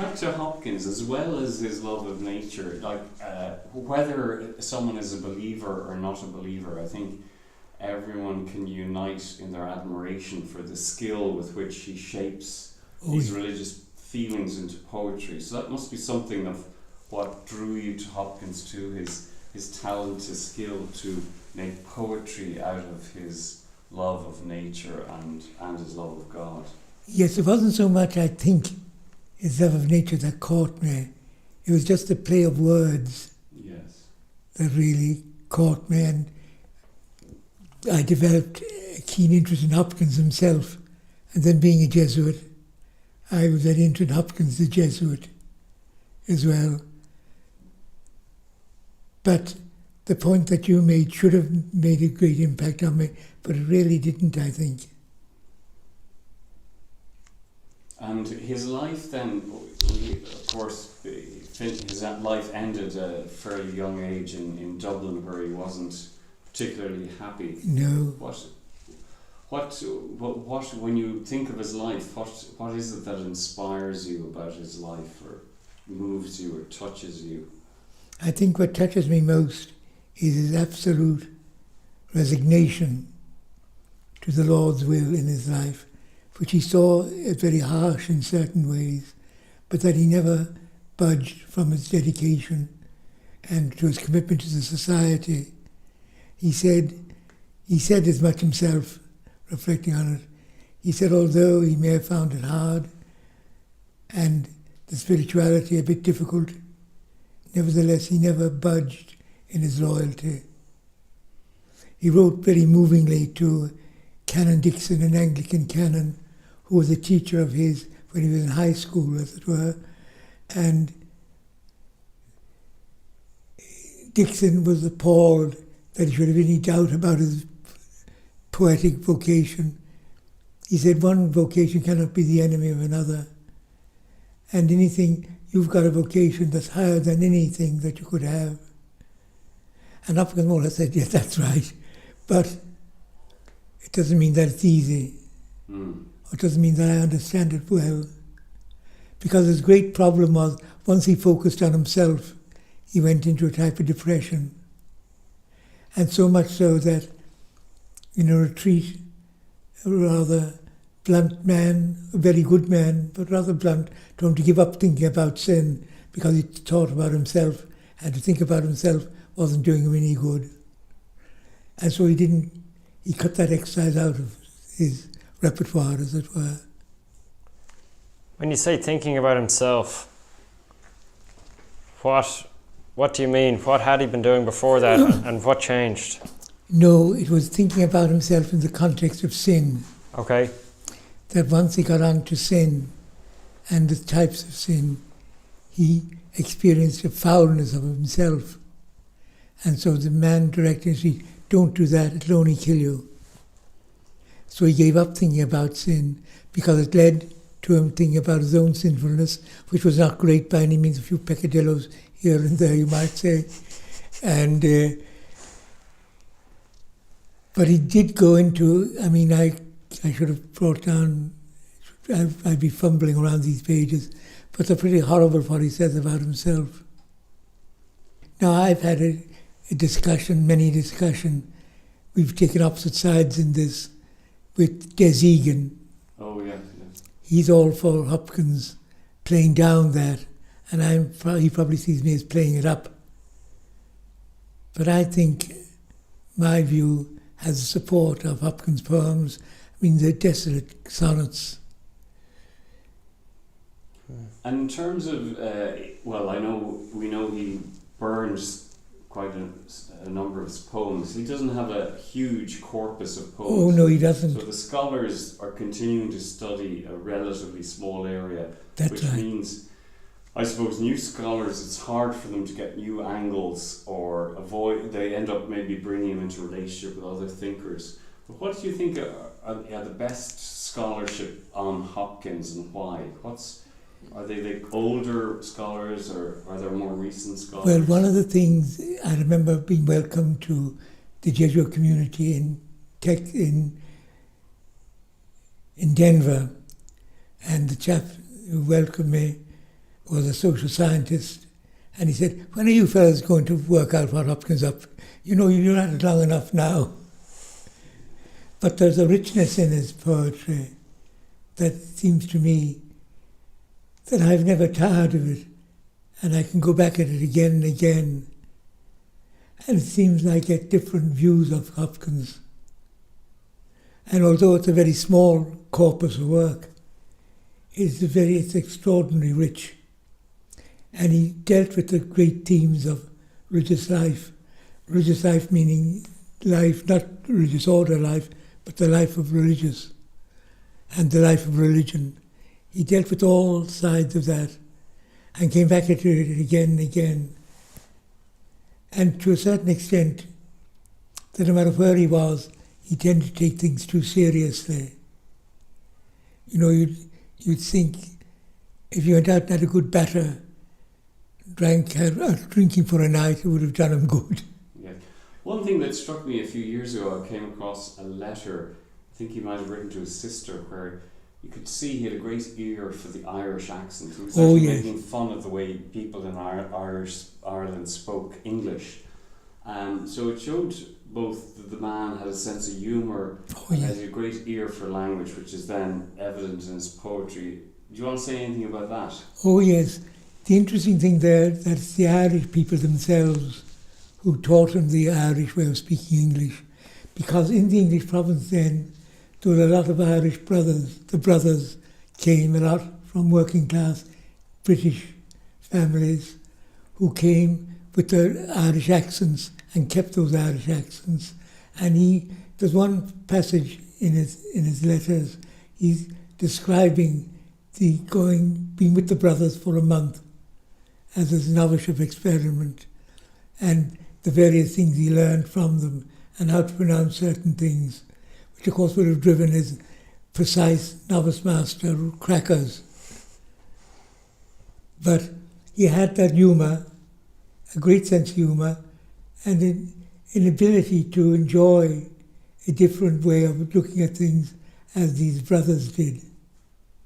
back to Hopkins, as well as his love of nature, like whether someone is a believer or not a believer, I think everyone can unite in their admiration for the skill with which he shapes these religious feelings into poetry. So that must be something of what drew you to Hopkins too, his talent, his skill to make poetry out of his love of nature and his love of God. Yes, it wasn't so much, I think, his love of nature that caught me. It was just the play of words that really caught me, and I developed a keen interest in Hopkins himself. And then being a Jesuit, I was very interested in Hopkins the Jesuit as well. But the point that you made should have made a great impact on me, but it really didn't, I think. And his life then, of course, his life ended at a fairly young age in Dublin, where he wasn't particularly happy. No. What when you think of his life, what is it that inspires you about his life, or moves you, or touches you? I think what touches me most is his absolute resignation to the Lord's will in his life, which he saw as very harsh in certain ways, but that he never budged from his dedication and to his commitment to the society. He said as much himself, reflecting on it. He said, although he may have found it hard and the spirituality a bit difficult, nevertheless he never budged in his loyalty. He wrote very movingly to Canon Dixon, an Anglican canon, who was a teacher of his when he was in high school, as it were, and Dixon was appalled that he should have any doubt about his poetic vocation. He said, one vocation cannot be the enemy of another, and you've got a vocation that's higher than anything that you could have. And Hopkins more or less said, yes, that's right, but it doesn't mean that it's easy. It doesn't mean that I understand it well. Because his great problem was, once he focused on himself, he went into a type of depression. And so much so that in a retreat, a rather blunt man, a very good man, but rather blunt, told him to give up thinking about sin because he thought about himself, and to think about himself wasn't doing him any good. And so he cut that exercise out of his repertoire, as it were. When you say thinking about himself, what do you mean? What had he been doing before that, and what changed? No, it was thinking about himself in the context of sin. Okay. That once he got on to sin and the types of sin, he experienced a foulness of himself. And so the man directed him, don't do that, it'll only kill you. So he gave up thinking about sin because it led to him thinking about his own sinfulness, which was not great by any means, a few peccadillos here and there, you might say. And but he did go into, I should have brought down, I'd be fumbling around these pages, but they're pretty horrible what he says about himself. Now, I've had a discussion, we've taken opposite sides in this, with Des Egan. Oh, yeah. He's all for Hopkins playing down that, and he probably sees me as playing it up. But I think my view has the support of Hopkins' poems. The desolate sonnets. And in terms of, we know he burns quite a number of his poems. He doesn't have a huge corpus of poems. Oh, no, he doesn't. So the scholars are continuing to study a relatively small area, which means, I suppose, new scholars, it's hard for them to get new angles or they end up maybe bringing him into relationship with other thinkers. But what do you think are the best scholarship on Hopkins, and why? Are they like older scholars, or are there more recent scholars? Well, one of the things, I remember being welcomed to the Jesuit community in Denver, and the chap who welcomed me was a social scientist, and he said, "When are you fellas going to work out what Hopkins up? You know, you're at it long enough now." But there's a richness in his poetry that seems to me that I've never tired of it, and I can go back at it again and again. And it seems like I get different views of Hopkins. And although it's a very small corpus of work, it's extraordinarily rich. And he dealt with the great themes of religious life meaning life, not religious order life, but the life of religious and the life of religion. He dealt with all sides of that and came back to it again and again. And to a certain extent, that no matter where he was, he tended to take things too seriously. You know, you'd think if you went out and had a good batter, drinking for a night, it would have done him good. Yeah. One thing that struck me a few years ago, I came across a letter, I think he might have written to his sister, where you could see he had a great ear for the Irish accent. He was actually making fun of the way people in Ireland spoke English. So it showed both that the man had a sense of humour and had a great ear for language, which is then evident in his poetry. Do you want to say anything about that? Oh yes. The interesting thing there, that's the Irish people themselves who taught him the Irish way of speaking English. Because in the English province then, there were a lot of Irish brothers. The brothers came a lot from working class British families who came with their Irish accents and kept those Irish accents. And there's one passage in his letters, he's describing being with the brothers for a month as a novice of experiment, and the various things he learned from them and how to pronounce certain things, which of course would have driven his precise novice master crackers. But he had that humour, a great sense of humour, and an ability to enjoy a different way of looking at things as these brothers did.